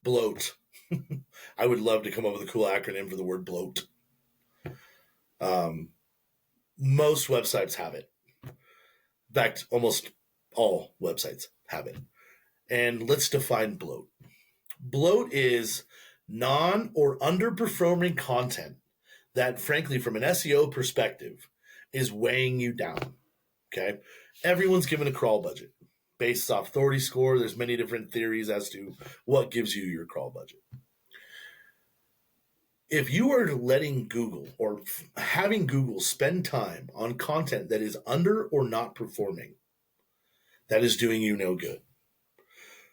Bloat. I would love to come up with a cool acronym for the word bloat. Most websites have it. In fact, almost all websites have it. And let's define bloat. Bloat is non or underperforming content that, frankly, from an SEO perspective, is weighing you down. Okay? Everyone's given a crawl budget based off authority score. There's many different theories as to what gives you your crawl budget. If you are letting Google or having Google spend time on content that is under or not performing, that is doing you no good.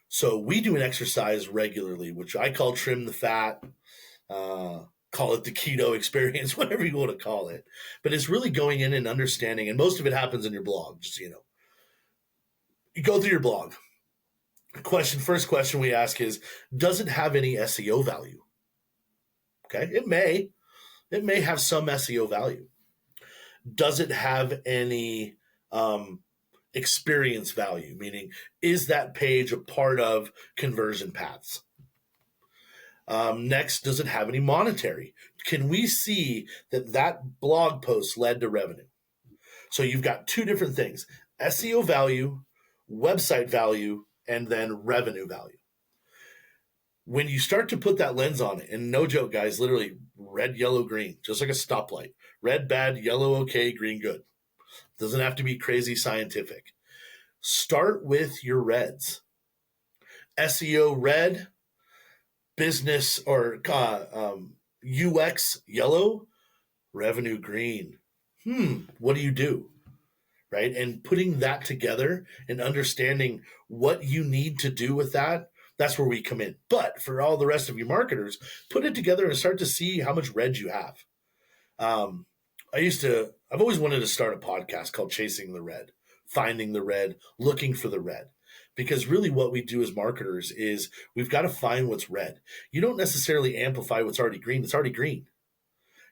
So we do an exercise regularly, which I call trim the fat, call it the keto experience, whatever you want to call it. But it's really going in and understanding, and most of it happens in your blog, just so you know. You go through your blog. First question we ask is, does it have any SEO value? Okay, it may have some SEO value. Does it have any experience value? Meaning, is that page a part of conversion paths? Next, does it have any monetary? Can we see that blog post led to revenue? So you've got two different things: SEO value, website value, and then revenue value. When you start to put that lens on it, and no joke, guys, literally red, yellow, green, just like a stoplight. Red, bad, yellow, okay, green, good. Doesn't have to be crazy scientific. Start with your reds. SEO red, business or UX yellow, revenue green. What do? Right? And putting that together and understanding what you need to do with that, that's where we come in. But for all the rest of you marketers, put it together and start to see how much red you have. I've always wanted to start a podcast called Chasing the Red, finding the red, looking for the red. Because really what we do as marketers is we've got to find what's red. You don't necessarily amplify what's already green. It's already green.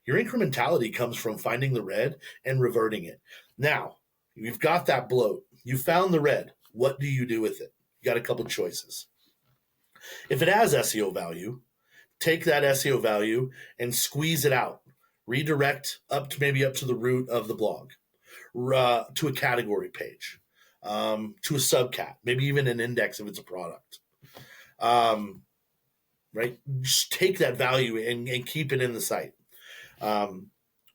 Your incrementality comes from finding the red and reverting it. Now, you've got that bloat. You found the red. What do you do with it? You got a couple choices. If it has SEO value, take that SEO value and squeeze it out. Redirect up to the root of the blog, to a category page, to a subcat, maybe even an index if it's a product. Right? Just take that value and keep it in the site.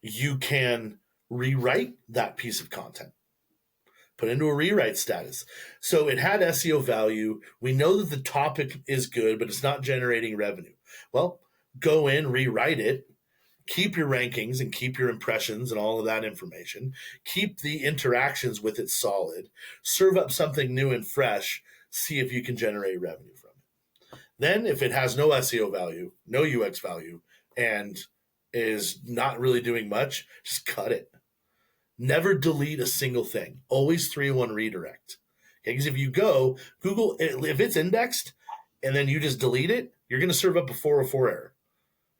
You can rewrite that piece of content. Put into a rewrite status. So it had SEO value. We know that the topic is good, but it's not generating revenue. Well, go in, rewrite it, keep your rankings and keep your impressions and all of that information. Keep the interactions with it solid. Serve up something new and fresh. See if you can generate revenue from it. Then if it has no SEO value, no UX value, and is not really doing much, just cut it. Never delete a single thing. Always 301 redirect. Okay, because if you go, Google, if it's indexed and then you just delete it, you're going to serve up a 404 error.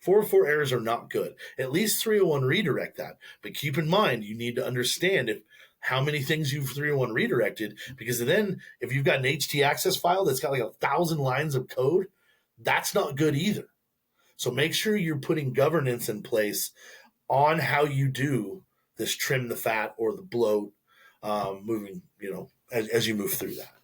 404 errors are not good. At least 301 redirect that. But keep in mind, you need to understand how many things you've 301 redirected, because then if you've got an htaccess file that's got like 1,000 lines of code, that's not good either. So make sure you're putting governance in place on how you do this trim the fat or the bloat, moving, as you move through that.